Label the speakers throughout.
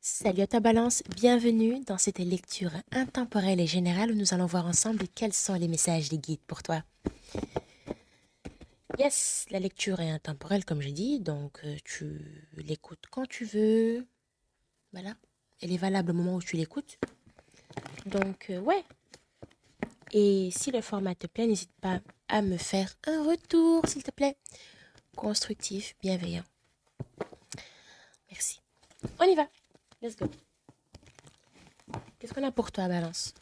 Speaker 1: Salut à ta balance, bienvenue dans cette lecture intemporelle et générale où nous allons voir ensemble quels sont les messages des guides pour toi. Yes, la lecture est intemporelle comme je dis, donc tu l'écoutes quand tu veux. Voilà, elle est valable au moment où tu l'écoutes. Donc ouais, et si le format te plaît, n'hésite pas à me faire un retour s'il te plaît. Constructif, bienveillant. Merci. On y va, let's go. Qu'est-ce qu'on a pour toi, balance?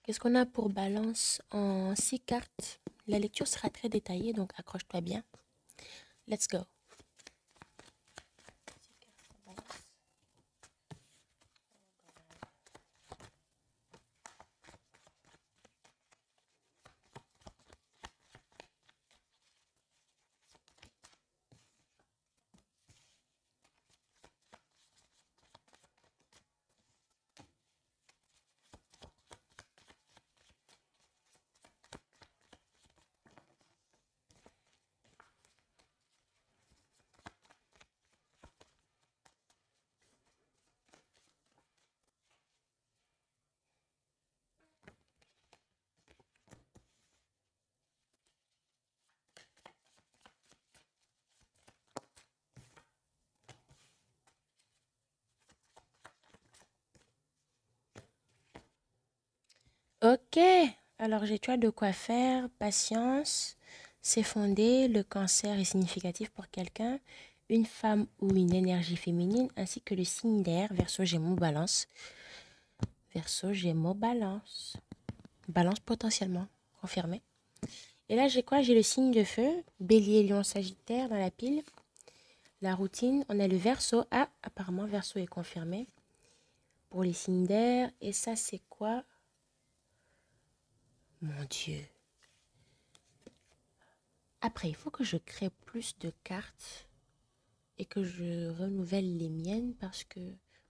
Speaker 1: Qu'est-ce qu'on a pour balance en 6 cartes? La lecture sera très détaillée, donc accroche-toi bien. Let's go. Ok, alors j'ai toi de quoi faire. Patience, c'est fondé. Le cancer est significatif pour quelqu'un, une femme ou une énergie féminine, ainsi que le signe d'air, Verseau, Gémeaux, Balance. Verseau, Gémeaux, Balance. Balance potentiellement, confirmé. Et là j'ai quoi? J'ai le signe de feu, Bélier, Lion, Sagittaire dans la pile. La routine, on a le Verseau. Ah, apparemment Verseau est confirmé. Pour les signes d'air. Et ça c'est quoi? Mon Dieu. Après, il faut que je crée plus de cartes et que je renouvelle les miennes parce que...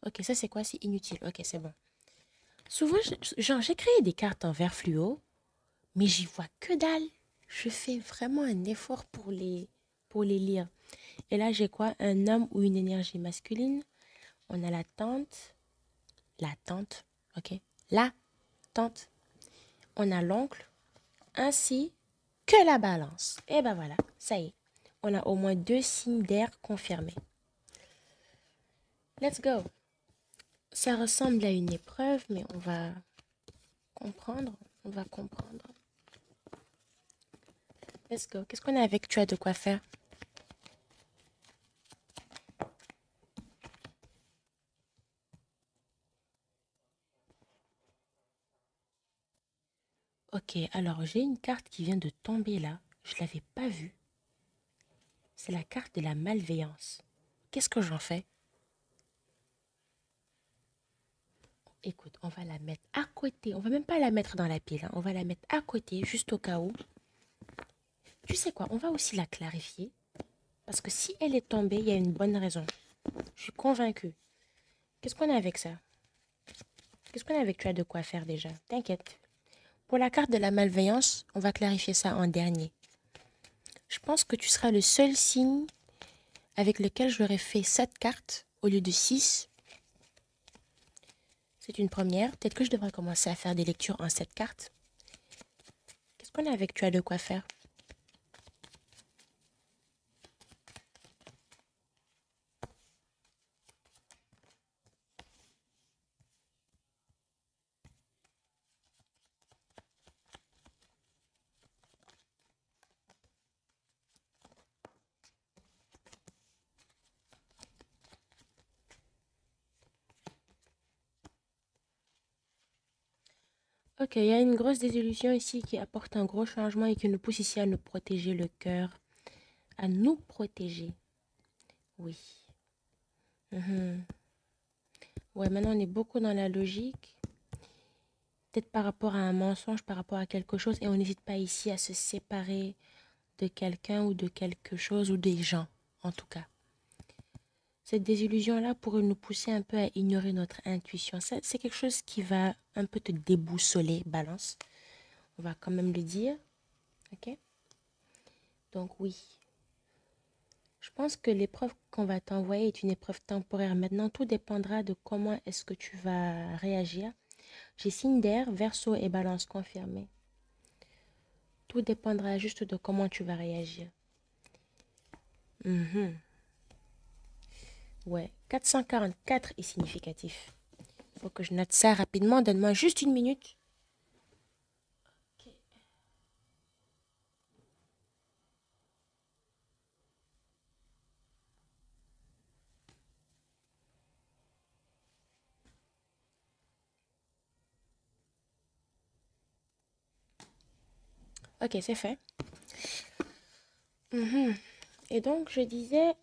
Speaker 1: Ok, ça c'est quoi? C'est inutile. Ok, c'est bon. Souvent, genre, j'ai créé des cartes en vert fluo, mais j'y vois que dalle. Je fais vraiment un effort pour les lire. Et là, j'ai quoi? Un homme ou une énergie masculine. On a la tante, ok? La tante. On a l'oncle, ainsi que la balance. Et ben voilà, ça y est. On a au moins 2 signes d'air confirmés. Let's go. Ça ressemble à une épreuve, mais on va comprendre. On va comprendre. Let's go. Qu'est-ce qu'on a avec? Tu as de quoi faire? Ok, alors j'ai une carte qui vient de tomber là. Je ne l'avais pas vue. C'est la carte de la malveillance. Qu'est-ce que j'en fais? Écoute, on va la mettre à côté. On va même pas la mettre dans la pile, hein. On va la mettre à côté, juste au cas où. Tu sais quoi? On va aussi la clarifier. Parce que si elle est tombée, il y a une bonne raison. Je suis convaincue. Qu'est-ce qu'on a avec ça? Qu'est-ce qu'on a avec? Tu as de quoi faire déjà? T'inquiète. Pour la carte de la malveillance, on va clarifier ça en dernier. Je pense que tu seras le seul signe avec lequel j'aurais fait 7 cartes au lieu de 6. C'est une première. Peut-être que je devrais commencer à faire des lectures en 7 cartes. Qu'est-ce qu'on a avec? Tu as de quoi faire? Ok, il y a une grosse désillusion ici qui apporte un gros changement et qui nous pousse ici à nous protéger le cœur. À nous protéger. Oui. Mhm. Ouais, maintenant on est beaucoup dans la logique. Peut-être par rapport à un mensonge, par rapport à quelque chose. Et on n'hésite pas ici à se séparer de quelqu'un ou de quelque chose ou des gens, en tout cas. Cette désillusion-là pourrait nous pousser un peu à ignorer notre intuition. C'est quelque chose qui va un peu te déboussoler, balance. On va quand même le dire. Ok? Donc oui, je pense que l'épreuve qu'on va t'envoyer est une épreuve temporaire. Maintenant, tout dépendra de comment est-ce que tu vas réagir. J'ai signe d'air, Verseau et Balance confirmé. Tout dépendra juste de comment tu vas réagir. Mhm. Ouais, 444 est significatif. Il faut que je note ça rapidement. Donne-moi juste une minute. Ok, c'est fait. Mhm. Et donc, je disais,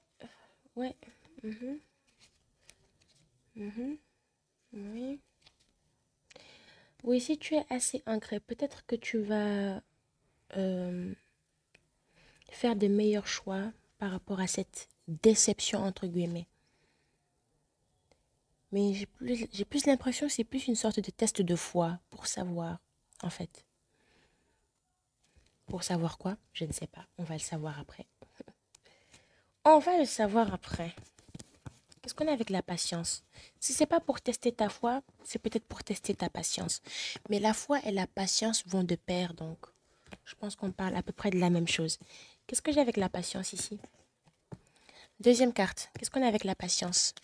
Speaker 1: ouais, mhm, mhm, oui. Oui, si tu es assez ancré, peut-être que tu vas euh, faire de meilleurs choix par rapport à cette déception, entre guillemets. Mais j'ai plus l'impression que c'est plus une sorte de test de foi pour savoir, en fait. Pour savoir quoi? Je ne sais pas. On va le savoir après. On va le savoir après. Qu'est-ce qu'on a avec la patience? Si c'est pas pour tester ta foi, c'est peut-être pour tester ta patience. Mais la foi et la patience vont de pair, donc je pense qu'on parle à peu près de la même chose. Qu'est-ce que j'ai avec la patience ici? Deuxième carte. Qu'est-ce qu'on a avec la patience?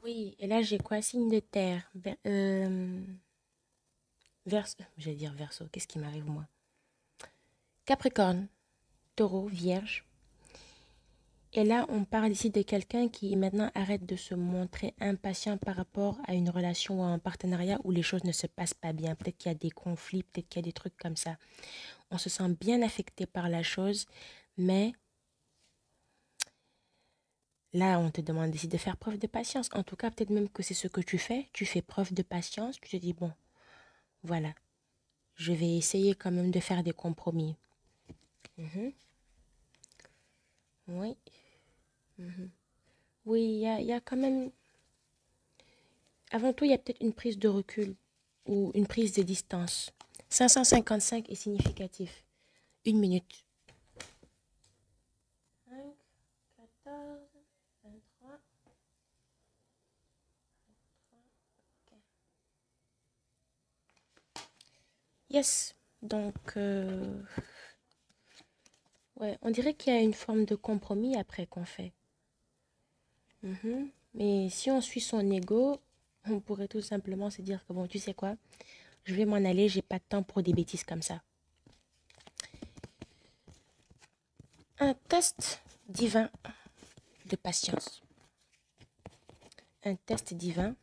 Speaker 1: Oui, et là j'ai quoi? Signe de terre. J'allais dire verso. Qu'est-ce qui m'arrive moi? Capricorne, taureau, vierge. Et là, on parle ici de quelqu'un qui maintenant arrête de se montrer impatient par rapport à une relation ou à un partenariat où les choses ne se passent pas bien. Peut-être qu'il y a des conflits, peut-être qu'il y a des trucs comme ça. On se sent bien affecté par la chose, mais là, on te demande ici de faire preuve de patience. En tout cas, peut-être même que c'est ce que tu fais. Tu fais preuve de patience. Tu te dis, bon, voilà, je vais essayer quand même de faire des compromis. Mhm. Oui. Mhm. Oui, il y a quand même... Avant tout, il y a peut-être une prise de recul ou une prise de distance. 555 est significatif. Une minute. 5, 14, 23. Ok. Yes. Donc, ouais, on dirait qu'il y a une forme de compromis après qu'on fait. Mhm. Mais si on suit son ego, on pourrait tout simplement se dire que bon, tu sais quoi, je vais m'en aller, j'ai pas de temps pour des bêtises comme ça. Un test divin de patience. Un test divin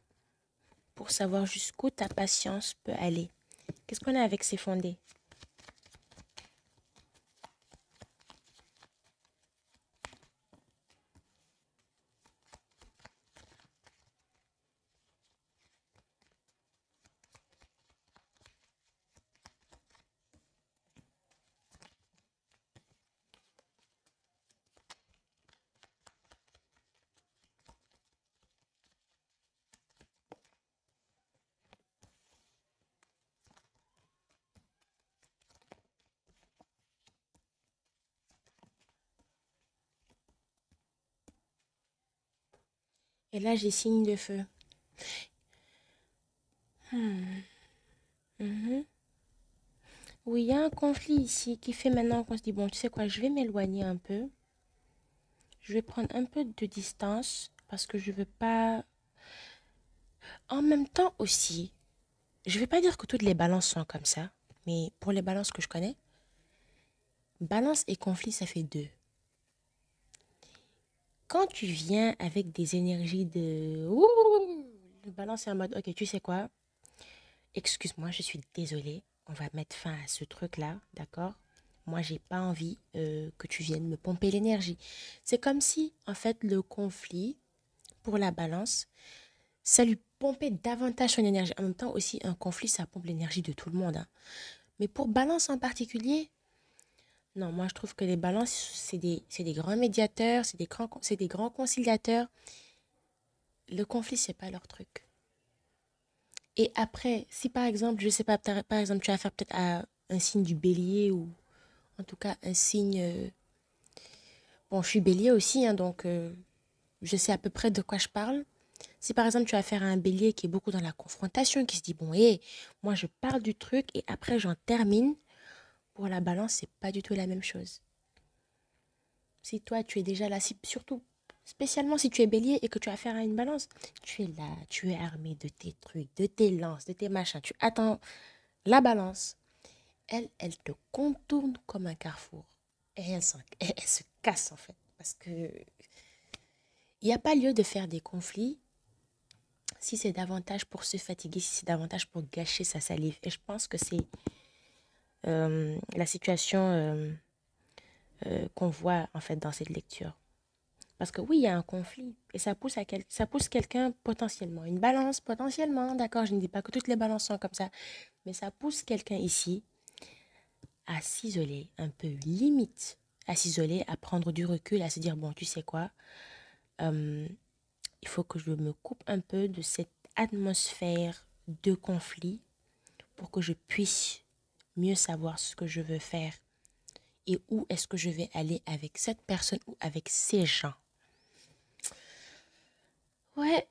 Speaker 1: pour savoir jusqu'où ta patience peut aller. Qu'est-ce qu'on a avec ces fondés? Et là, j'ai signe de feu. Mhm. Oui, il y a un conflit ici qui fait maintenant qu'on se dit, bon, tu sais quoi, je vais m'éloigner un peu. Je vais prendre un peu de distance parce que je veux pas... En même temps aussi, je vais pas dire que toutes les balances sont comme ça, mais pour les balances que je connais, balance et conflit, ça fait deux. Quand tu viens avec des énergies de... Ouh, le balance est en mode, ok, tu sais quoi, excuse-moi, je suis désolée, on va mettre fin à ce truc-là, d'accord? moi, j'ai pas envie que tu viennes me pomper l'énergie. C'est comme si, en fait, le conflit pour la balance, ça lui pompait davantage son énergie. En même temps, aussi, un conflit, ça pompe l'énergie de tout le monde, hein. Mais pour balance en particulier, non, moi, je trouve que les balances, c'est des grands médiateurs, c'est des grands conciliateurs. Le conflit, c'est pas leur truc. Et après, si par exemple, je sais pas, par exemple, tu as affaire peut-être à un signe du bélier ou en tout cas un signe. Bon, je suis bélier aussi, hein, donc je sais à peu près de quoi je parle. Si par exemple tu as affaire à un bélier qui est beaucoup dans la confrontation, qui se dit, bon, hé, moi je parle du truc et après j'en termine, pour la balance, c'est pas du tout la même chose. Si toi tu es déjà là, surtout, spécialement si tu es bélier et que tu as affaire à une balance, tu es là, tu es armé de tes trucs, de tes lances, de tes machins, tu attends la balance. Elle te contourne comme un carrefour. Et elle se casse en fait. Parce que il n'y a pas lieu de faire des conflits si c'est davantage pour se fatiguer, si c'est davantage pour gâcher sa salive. Et je pense que c'est la situation qu'on voit en fait dans cette lecture. Parce que oui, il y a un conflit et ça pousse quelqu'un potentiellement, une balance potentiellement, d'accord, je ne dis pas que toutes les balances sont comme ça, mais ça pousse quelqu'un ici à s'isoler un peu, limite, à s'isoler, à prendre du recul, à se dire, bon, tu sais quoi, euh, il faut que je me coupe un peu de cette atmosphère de conflit pour que je puisse mieux savoir ce que je veux faire et où est-ce que je vais aller avec cette personne ou avec ces gens. Ouais,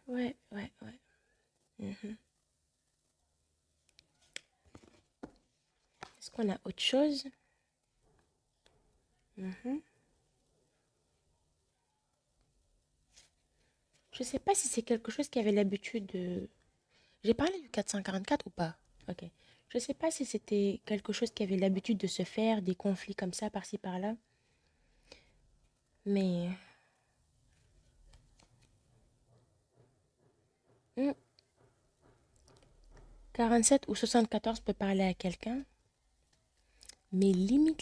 Speaker 1: ouais. Mhm. Est-ce qu'on a autre chose? Mhm. Je sais pas si c'est quelque chose qui avait l'habitude de... J'ai parlé du 444 ou pas? Ok. Je sais pas si c'était quelque chose qui avait l'habitude de se faire, des conflits comme ça, par-ci, par-là. Mais 47 ou 74 peut parler à quelqu'un. Mais limite,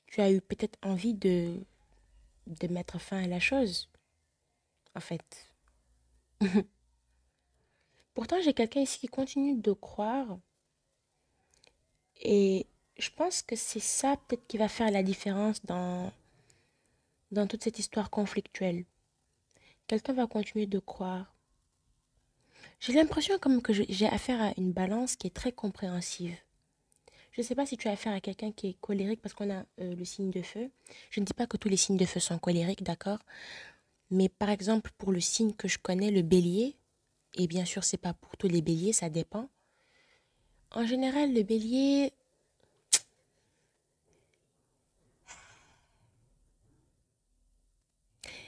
Speaker 1: tu as eu peut-être envie de mettre fin à la chose, en fait. Pourtant, j'ai quelqu'un ici qui continue de croire. Et je pense que c'est ça peut-être qui va faire la différence dans toute cette histoire conflictuelle. Quelqu'un va continuer de croire. J'ai l'impression comme que j'ai affaire à une balance qui est très compréhensive. Je ne sais pas si tu as affaire à quelqu'un qui est colérique parce qu'on a le signe de feu. Je ne dis pas que tous les signes de feu sont colériques, d'accord? Mais par exemple, pour le signe que je connais, le bélier, et bien sûr, c'est pas pour tous les béliers, ça dépend. En général, le bélier,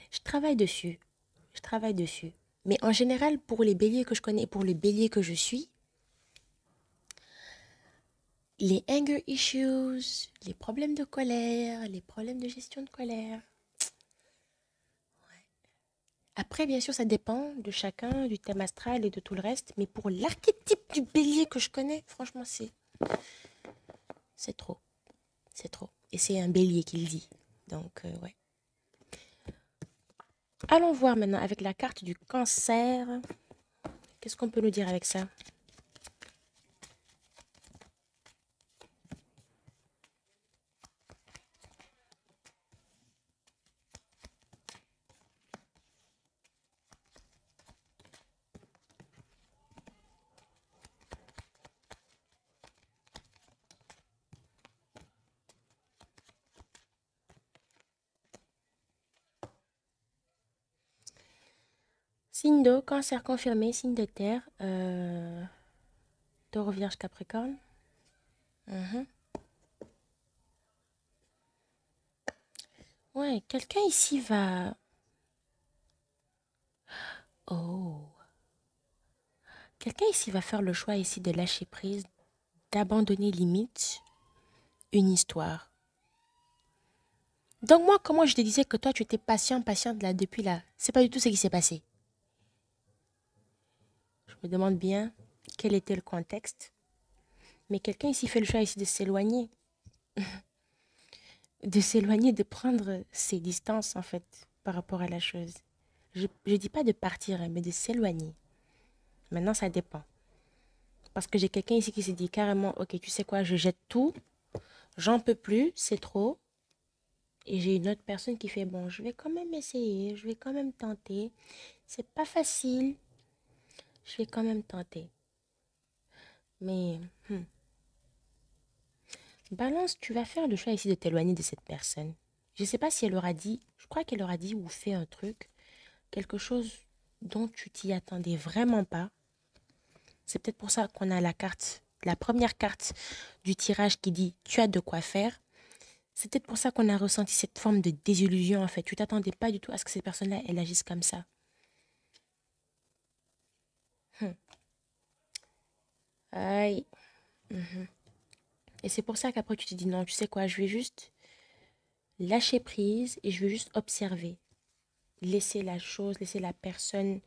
Speaker 1: je travaille dessus. Je travaille dessus. Mais en général, pour les béliers que je connais et pour le bélier que je suis, les anger issues, les problèmes de colère, les problèmes de gestion de colère. Après, bien sûr, ça dépend de chacun, du thème astral et de tout le reste. Mais pour l'archétype du bélier que je connais, franchement, c'est trop. C'est trop. Et c'est un bélier qui le dit. Donc, ouais. Allons voir maintenant avec la carte du cancer. Qu'est-ce qu'on peut nous dire avec ça? Signe d'eau, cancer confirmé, signe de terre, taureau, vierge, capricorne. Mhm. Ouais, quelqu'un ici va... Oh. Quelqu'un ici va faire le choix ici de lâcher prise, d'abandonner limite une histoire. Donc moi, comment je te disais que toi, tu étais patiente là, depuis là. C'est pas du tout ce qui s'est passé. Je me demande bien quel était le contexte. Mais quelqu'un ici fait le choix ici de s'éloigner. De s'éloigner, de prendre ses distances, en fait, par rapport à la chose. Je ne dis pas de partir, hein, mais de s'éloigner. Maintenant, ça dépend. Parce que j'ai quelqu'un ici qui s'est dit carrément, ok, tu sais quoi, je jette tout, j'en peux plus, c'est trop. Et j'ai une autre personne qui fait, bon, je vais quand même essayer, je vais quand même tenter. C'est pas facile, je vais quand même tenter. Mais, Balance, tu vas faire le choix ici de t'éloigner de cette personne. Je ne sais pas si elle aura dit, je crois qu'elle aura dit ou fait un truc, quelque chose dont tu t'y attendais vraiment pas. C'est peut-être pour ça qu'on a la carte, la première carte du tirage qui dit tu as de quoi faire. C'est peut-être pour ça qu'on a ressenti cette forme de désillusion en fait. Tu t'attendais pas du tout à ce que cette personne-là, elle agisse comme ça. Hum. Aïe. Mhm. Et c'est pour ça qu'après tu te dis non, tu sais quoi, je vais juste lâcher prise et je vais juste observer. Laisser la chose, laisser la personne,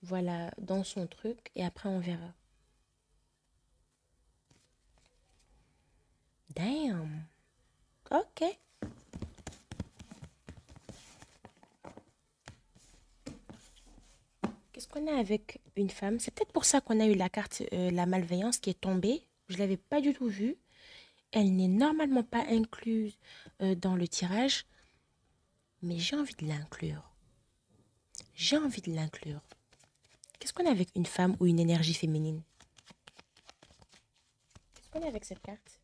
Speaker 1: voilà, dans son truc et après on verra. Damn. Ok. Qu'est-ce qu'on a avec une femme? C'est peut-être pour ça qu'on a eu la carte la malveillance qui est tombée. Je ne l'avais pas du tout vue. Elle n'est normalement pas incluse dans le tirage, mais j'ai envie de l'inclure. J'ai envie de l'inclure. Qu'est-ce qu'on a avec une femme ou une énergie féminine? Qu'est-ce qu'on a avec cette carte?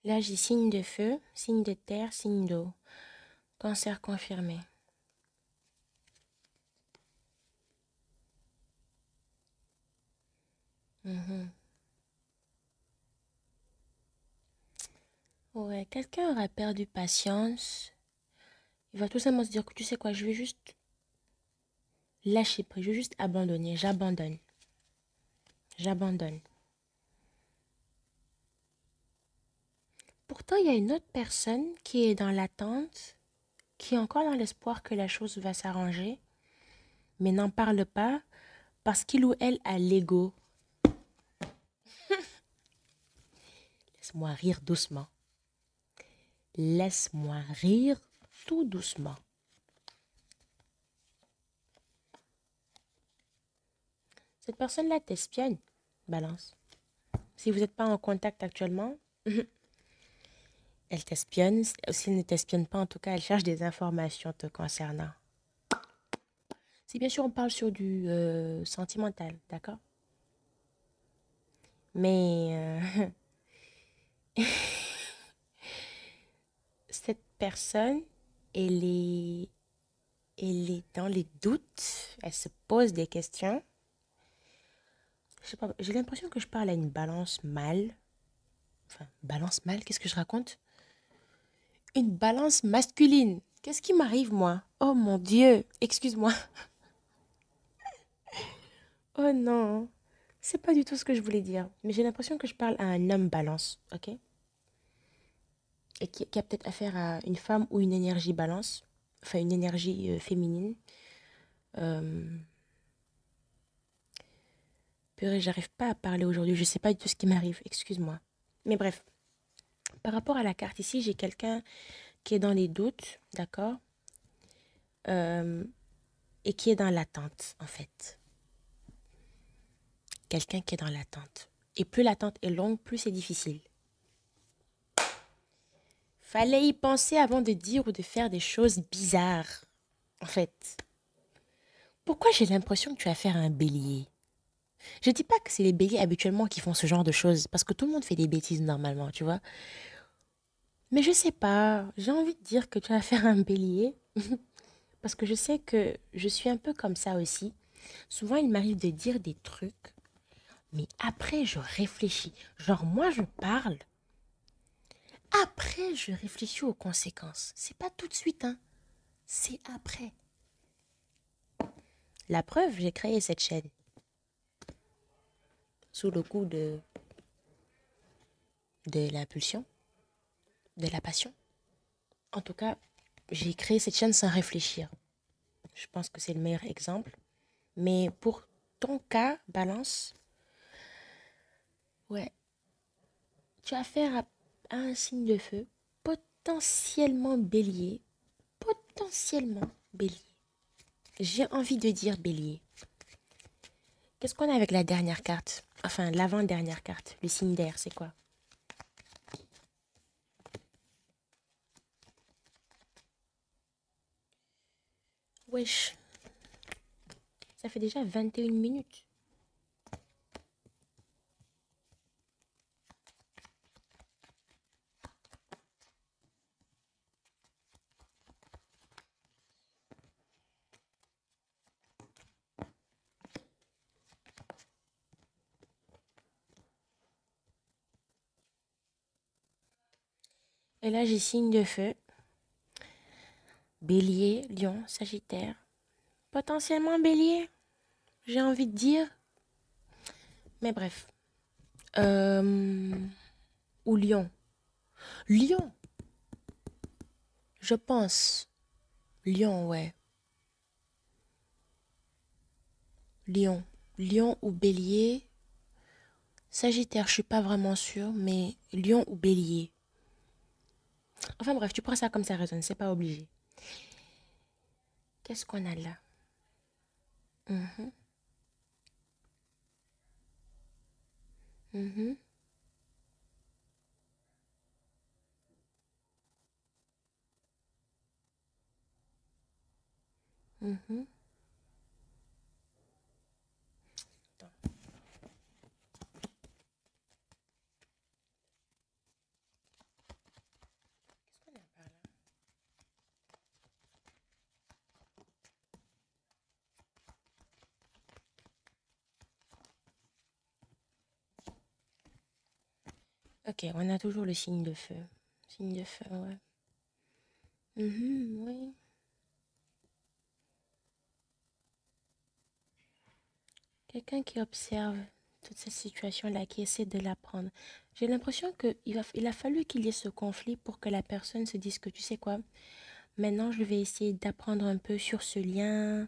Speaker 1: Là, j'ai signe de feu, signe de terre, signe d'eau. Cancer confirmé. Mhm. Ouais, quelqu'un aura perdu patience. Il va tout simplement se dire que tu sais quoi, je vais juste lâcher prise, je vais juste abandonner. J'abandonne. J'abandonne. Pourtant, il y a une autre personne qui est dans l'attente, qui est encore dans l'espoir que la chose va s'arranger, mais n'en parle pas parce qu'il ou elle a l'ego. Laisse-moi rire doucement. Laisse-moi rire tout doucement. Cette personne-là t'espionne, Balance. Si vous n'êtes pas en contact actuellement, elle t'espionne. Si elle ne t'espionne pas, en tout cas, elle cherche des informations te concernant. Si bien sûr on parle sur du sentimental, d'accord? Mais cette personne, elle est, elle est dans les doutes. Elle se pose des questions. Je sais pas, j'ai l'impression que je parle à une balance mâle. Enfin, balance mâle, qu'est-ce que je raconte? Une balance masculine. Qu'est-ce qui m'arrive, moi? Oh mon Dieu, excuse-moi. Oh non, c'est pas du tout ce que je voulais dire. Mais j'ai l'impression que je parle à un homme balance, ok? Et qui a peut-être affaire à une femme ou une énergie balance. Enfin, une énergie féminine. Euh, Purée, j'arrive pas à parler aujourd'hui. Je sais pas du tout ce qui m'arrive. Excuse-moi. Mais bref, par rapport à la carte ici, j'ai quelqu'un qui est dans les doutes, d'accord? Euh, et qui est dans l'attente, en fait. Quelqu'un qui est dans l'attente. Et plus l'attente est longue, plus c'est difficile. Fallait y penser avant de dire ou de faire des choses bizarres, en fait. Pourquoi j'ai l'impression que tu as affaire à un bélier? Je dis pas que c'est les béliers habituellement qui font ce genre de choses, parce que tout le monde fait des bêtises normalement, tu vois. Mais je sais pas, j'ai envie de dire que tu vas faire un bélier. Parce que je sais que je suis un peu comme ça aussi. Souvent, il m'arrive de dire des trucs, mais après, je réfléchis. Genre, moi, je parle. Après, je réfléchis aux conséquences. C'est pas tout de suite, hein. C'est après. La preuve, j'ai créé cette chaîne sous le coup de l'impulsion, de la passion. En tout cas, j'ai créé cette chaîne sans réfléchir. Je pense que c'est le meilleur exemple. Mais pour ton cas, balance, ouais, tu as affaire à un signe de feu, potentiellement bélier, potentiellement bélier. J'ai envie de dire bélier. Qu'est-ce qu'on a avec la dernière carte? Enfin, l'avant-dernière carte, le signe d'air, c'est quoi? Wesh, ça fait déjà 21 minutes. Et là, j'ai signe de feu. Bélier, lion, sagittaire. Potentiellement bélier, j'ai envie de dire. Mais bref. Ou lion. Lion, je pense. Lion, ouais. Lion. Lion ou bélier. Sagittaire, je suis pas vraiment sûre, mais lion ou bélier. Enfin bref, tu prends ça comme ça résonne, c'est pas obligé. Qu'est-ce qu'on a là? Mhm, mhm, mhm. Attends, qu'est-ce qu'on a par là? Ok, on a toujours le signe de feu. Signe de feu, ouais. Mhm, oui. Quelqu'un qui observe toute cette situation-là, qui essaie de l'apprendre. J'ai l'impression qu'il a fallu qu'il y ait ce conflit pour que la personne se dise que tu sais quoi, maintenant je vais essayer d'apprendre un peu sur ce lien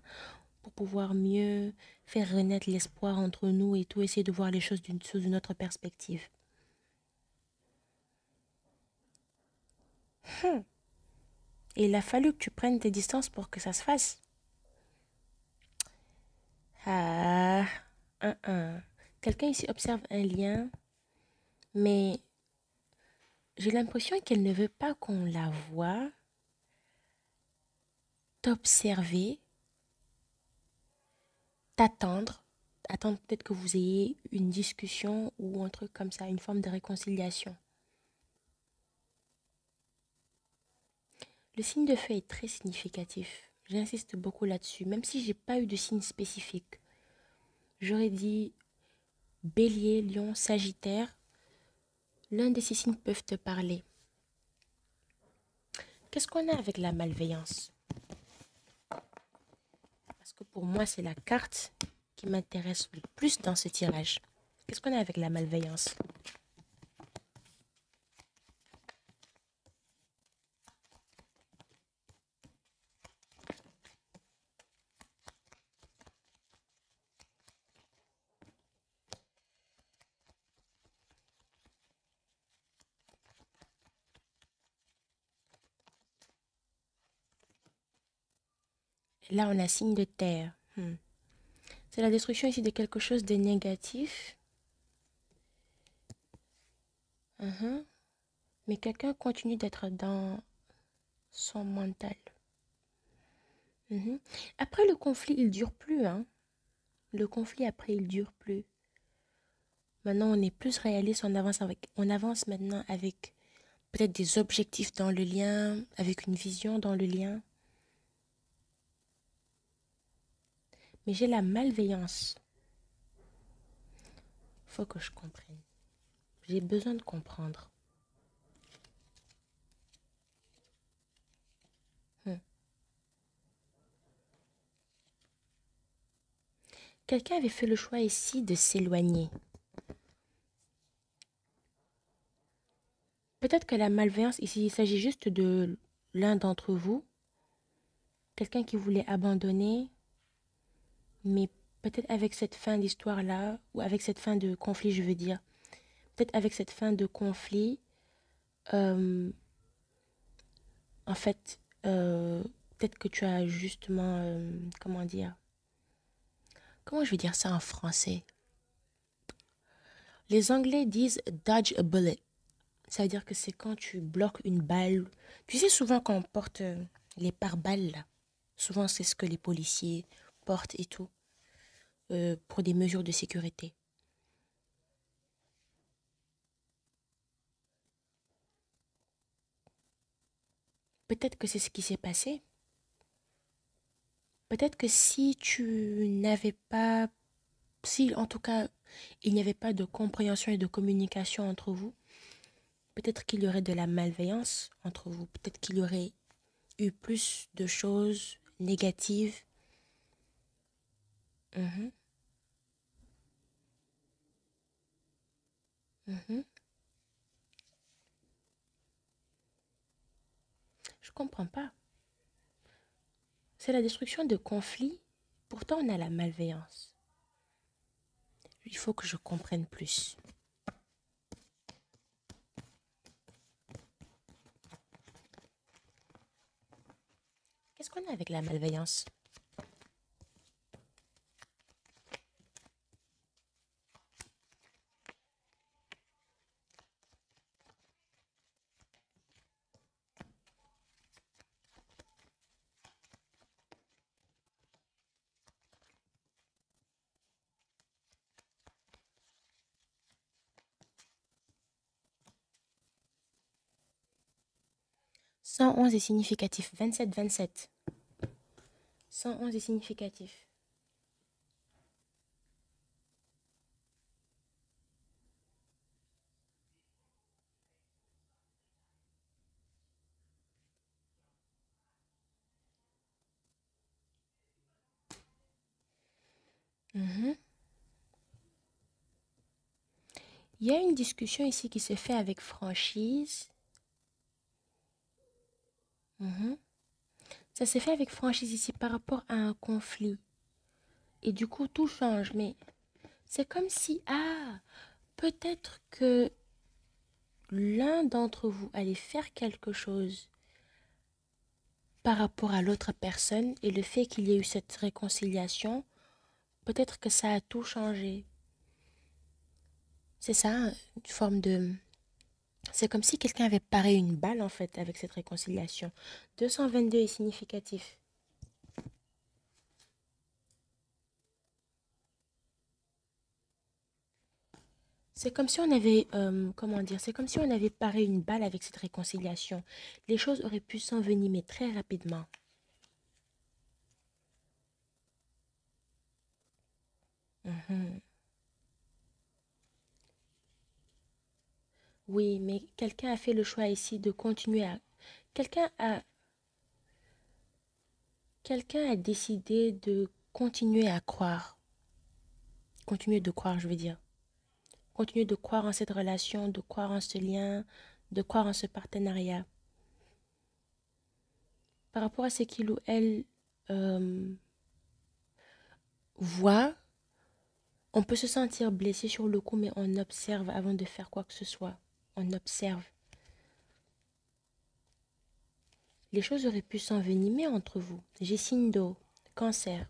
Speaker 1: pour pouvoir mieux faire renaître l'espoir entre nous et tout, essayer de voir les choses sous une autre perspective. Et il a fallu que tu prennes tes distances pour que ça se fasse. Ah, un. Quelqu'un ici observe un lien, mais j'ai l'impression qu'elle ne veut pas qu'on la voie, t'observer, t'attendre, attendre peut-être que vous ayez une discussion ou un truc comme ça, une forme de réconciliation. Le signe de feu est très significatif. J'insiste beaucoup là-dessus, même si j'ai pas eu de signe spécifique. J'aurais dit bélier, lion, sagittaire. L'un de ces signes peuvent te parler. Qu'est-ce qu'on a avec la malveillance? Parce que pour moi, c'est la carte qui m'intéresse le plus dans ce tirage. Qu'est-ce qu'on a avec la malveillance? Là, on a signe de terre. C'est la destruction ici de quelque chose de négatif. Mhm. Mais quelqu'un continue d'être dans son mental. Mhm. Après, le conflit, il dure plus, hein. Le conflit, après, il dure plus. Maintenant, on est plus réaliste, on avance maintenant avec peut-être des objectifs dans le lien, avec une vision dans le lien. Mais j'ai la malveillance. Faut que je comprenne. J'ai besoin de comprendre. Hmm. Quelqu'un avait fait le choix ici de s'éloigner. Peut-être que la malveillance, ici, il s'agit juste de l'un d'entre vous, quelqu'un qui voulait abandonner, mais peut-être avec cette fin d'histoire-là, ou avec cette fin de conflit, je veux dire, peut-être avec cette fin de conflit, euh, en fait, peut-être que tu as justement, comment dire, comment je vais dire ça en français? Les Anglais disent dodge a bullet. Ça veut dire que c'est quand tu bloques une balle. Tu sais, souvent quand on porte les pare-balles, là, souvent c'est ce que les policiers portent et tout, pour des mesures de sécurité. Peut-être que c'est ce qui s'est passé. Peut-être que si tu n'avais pas, si en tout cas il n'y avait pas de compréhension et de communication entre vous, peut-être qu'il y aurait de la malveillance entre vous. Peut-être qu'il y aurait eu plus de choses négatives. Mhm, mhm. Je comprends pas. C'est la destruction de conflits. Pourtant, on a la malveillance. Il faut que je comprenne plus. Qu'est-ce qu'on a avec la malveillance? 111 est significatif. 27, 27. 111 est significatif. Mhm. Il y a une discussion ici qui se fait avec franchise. Mhm. Ça s'est fait avec franchise ici par rapport à un conflit. Et du coup, tout change. Mais c'est comme si, peut-être que l'un d'entre vous allait faire quelque chose par rapport à l'autre personne et le fait qu'il y ait eu cette réconciliation, peut-être que ça a tout changé. C'est ça, une forme de... C'est comme si quelqu'un avait paré une balle en fait avec cette réconciliation. 222 est significatif. C'est comme si on avait, comment dire, c'est comme si on avait paré une balle avec cette réconciliation. Les choses auraient pu s'envenimer très rapidement. Mhm. Oui, mais quelqu'un a fait le choix ici de continuer à... Quelqu'un a, quelqu'un a décidé de continuer à croire. Continuer de croire, je veux dire. Continuer de croire en cette relation, de croire en ce lien, de croire en ce partenariat. Par rapport à ce qu'il ou elle euh, voit, on peut se sentir blessé sur le coup, mais on observe avant de faire quoi que ce soit. On observe. Les choses auraient pu s'envenimer entre vous. J'ai signe d'eau, cancer,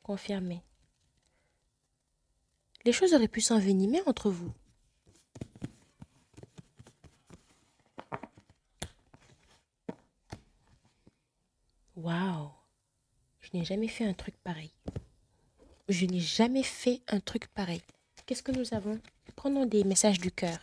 Speaker 1: confirmé. Les choses auraient pu s'envenimer entre vous. Waouh, je n'ai jamais fait un truc pareil. Je n'ai jamais fait un truc pareil. Qu'est-ce que nous avons? Prenons des messages du cœur.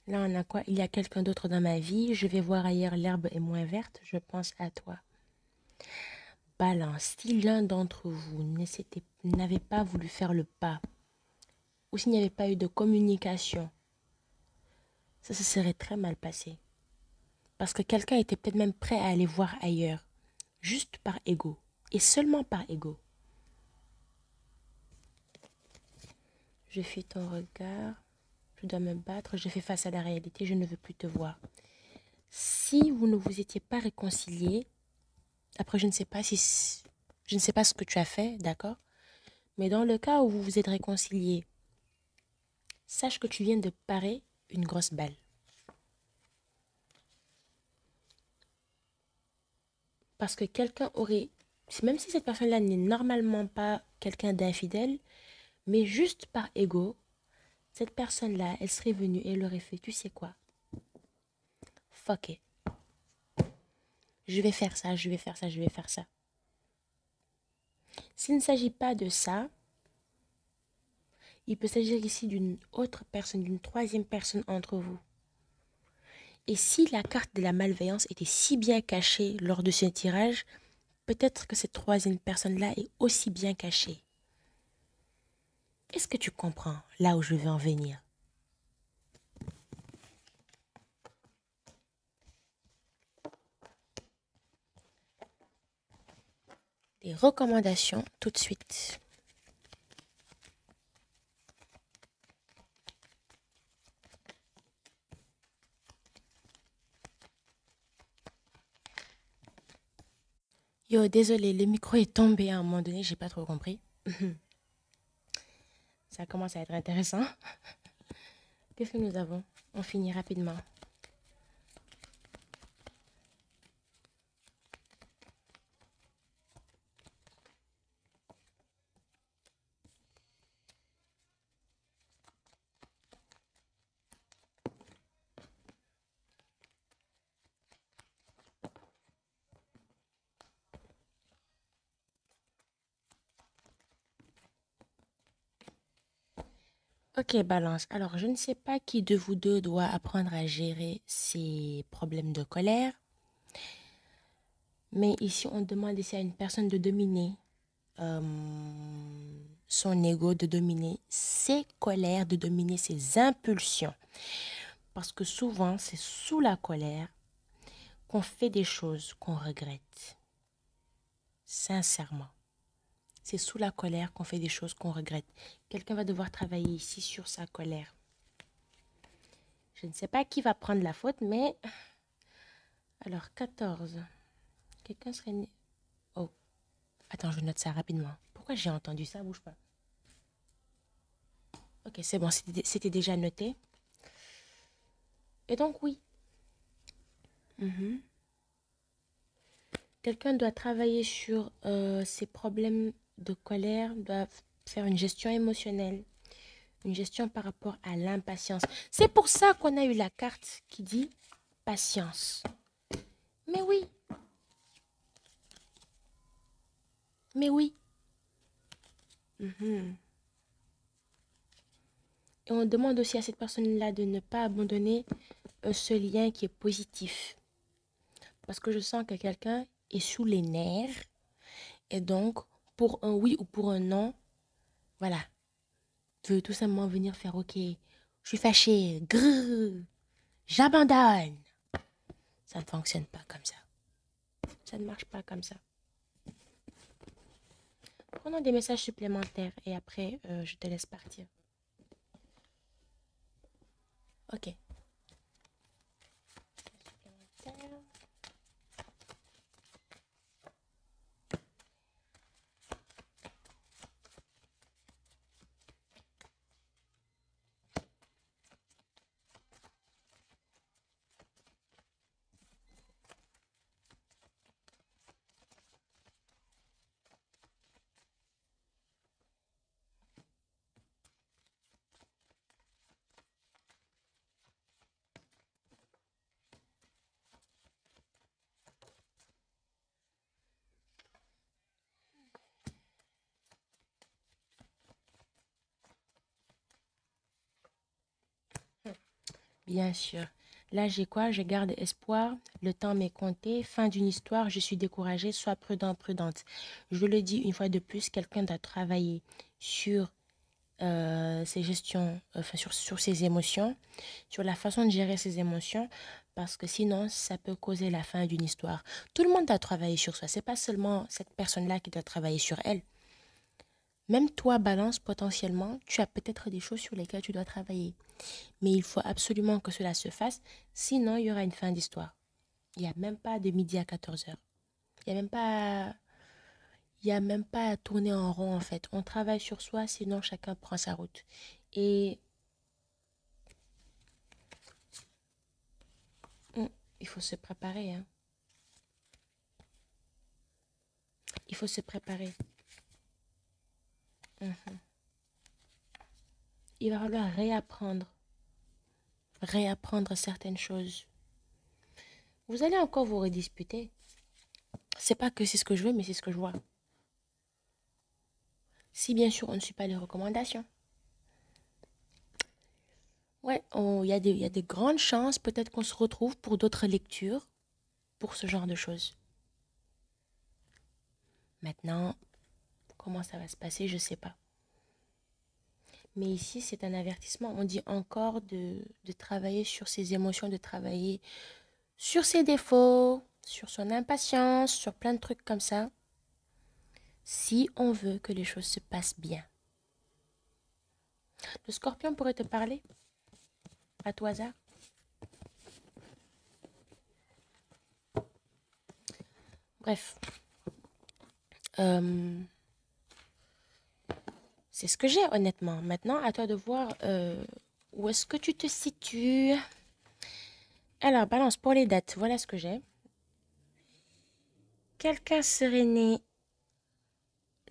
Speaker 1: Là, on a quoi? Il y a quelqu'un d'autre dans ma vie. Je vais voir ailleurs, l'herbe est moins verte. Je pense à toi. Balance. Si l'un d'entre vous n'avait pas voulu faire le pas, ou s'il n'y avait pas eu de communication, ça se serait très mal passé. Parce que quelqu'un était peut-être même prêt à aller voir ailleurs, juste par ego, et seulement par ego. Je fuis ton regard, je dois me battre, je fais face à la réalité, je ne veux plus te voir. Si vous ne vous étiez pas réconciliés, après je ne sais pas ce que tu as fait, d'accord? Mais dans le cas où vous vous êtes réconciliés, sache que tu viens de parer une grosse balle. Parce que quelqu'un aurait, même si cette personne-là n'est normalement pas quelqu'un d'infidèle, mais juste par ego, cette personne-là, elle serait venue et elle aurait fait, tu sais quoi? Fuck it. Je vais faire ça, je vais faire ça, je vais faire ça. S'il ne s'agit pas de ça, il peut s'agir ici d'une autre personne, d'une troisième personne entre vous. Et si la carte de la malveillance était si bien cachée lors de ce tirage, peut-être que cette troisième personne-là est aussi bien cachée. Est-ce que tu comprends là où je veux en venir? Des recommandations tout de suite. Yo, désolé, le micro est tombé à un moment donné, j'ai pas trop compris. Ça commence à être intéressant. Qu'est-ce que nous avons? On finit rapidement. Ok, balance. Alors, je ne sais pas qui de vous deux doit apprendre à gérer ses problèmes de colère. Mais ici, on demande ici à une personne de dominer euh, son ego, de dominer ses colères, de dominer ses impulsions. Parce que souvent, c'est sous la colère qu'on fait des choses qu'on regrette. Sincèrement. C'est sous la colère qu'on fait des choses qu'on regrette. Quelqu'un va devoir travailler ici sur sa colère. Je ne sais pas qui va prendre la faute, mais... Alors, 14. Quelqu'un serait né... Oh, attends, je note ça rapidement. Pourquoi j'ai entendu ça? Bouge pas. Ok, c'est bon, c'était déjà noté. Et donc, oui. Mhm. Quelqu'un doit travailler sur ses problèmes de colère, doit faire une gestion émotionnelle, une gestion par rapport à l'impatience. C'est pour ça qu'on a eu la carte qui dit patience. Mais oui, mais oui. Mhm. Et on demande aussi à cette personne-là de ne pas abandonner ce lien qui est positif. Parce que je sens que quelqu'un est sous les nerfs. Et donc, pour un oui ou pour un non, voilà, veut tout simplement venir faire OK. Je suis fâchée. Grrr, j'abandonne. Ça ne fonctionne pas comme ça. Ça ne marche pas comme ça. Prenons des messages supplémentaires et après, je te laisse partir. OK. Supplémentaire. Bien sûr. Là, j'ai quoi? Je garde espoir. Le temps m'est compté. Fin d'une histoire. Je suis découragée. Sois prudent, prudente. Je le dis une fois de plus, quelqu'un doit travailler sur ses gestions, enfin sur ses émotions, sur la façon de gérer ses émotions, parce que sinon, ça peut causer la fin d'une histoire. Tout le monde doit travailler sur soi. C'est pas seulement cette personne-là qui doit travailler sur elle. Même toi, Balance, potentiellement, tu as peut-être des choses sur lesquelles tu dois travailler. Mais il faut absolument que cela se fasse, sinon il y aura une fin d'histoire. Il n'y a même pas de midi à 14 heures. Il n'y a même pas... Il y a même pas à tourner en rond en fait. On travaille sur soi, sinon chacun prend sa route. Et hum, il faut se préparer, hein. Il faut se préparer. Hum. Il va falloir réapprendre certaines choses. Vous allez encore vous redisputer. C'est pas que c'est ce que je veux, mais c'est ce que je vois. Si bien sûr on ne suit pas les recommandations. Ouais, il y a des grandes chances peut-être qu'on se retrouve pour d'autres lectures, pour ce genre de choses. Maintenant, comment ça va se passer, je sais pas. Mais ici, c'est un avertissement. On dit encore de travailler sur ses émotions, de travailler sur ses défauts, sur son impatience, sur plein de trucs comme ça, si on veut que les choses se passent bien. Le scorpion pourrait te parler à tout hasard. Bref, euh, c'est ce que j'ai honnêtement. Maintenant, à toi de voir où est-ce que tu te situes. Alors, balance pour les dates. Voilà ce que j'ai. Quelqu'un serait né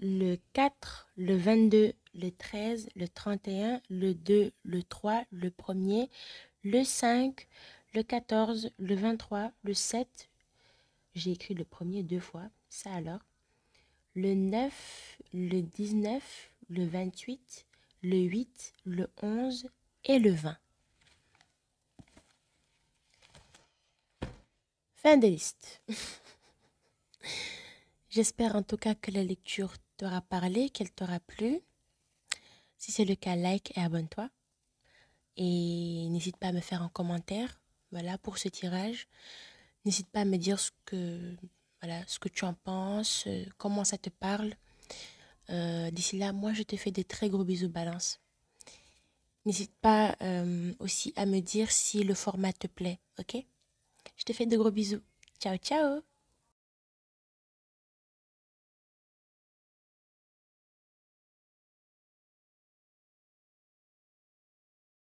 Speaker 1: le 4, le 22, le 13, le 31, le 2, le 3, le 1er, le 5, le 14, le 23, le 7. J'ai écrit le premier deux fois. Ça alors. Le 9, le 19, le 28, le 8, le 11 et le 20. Fin de liste. J'espère en tout cas que la lecture t'aura parlé, qu'elle t'aura plu. Si c'est le cas, like et abonne-toi. Et n'hésite pas à me faire un commentaire, voilà, pour ce tirage. N'hésite pas à me dire voilà, ce que tu en penses, comment ça te parle. D'ici là, moi, je te fais de très gros bisous, Balance. N'hésite pas aussi à me dire si le format te plaît, ok? Je te fais de gros bisous. Ciao, ciao!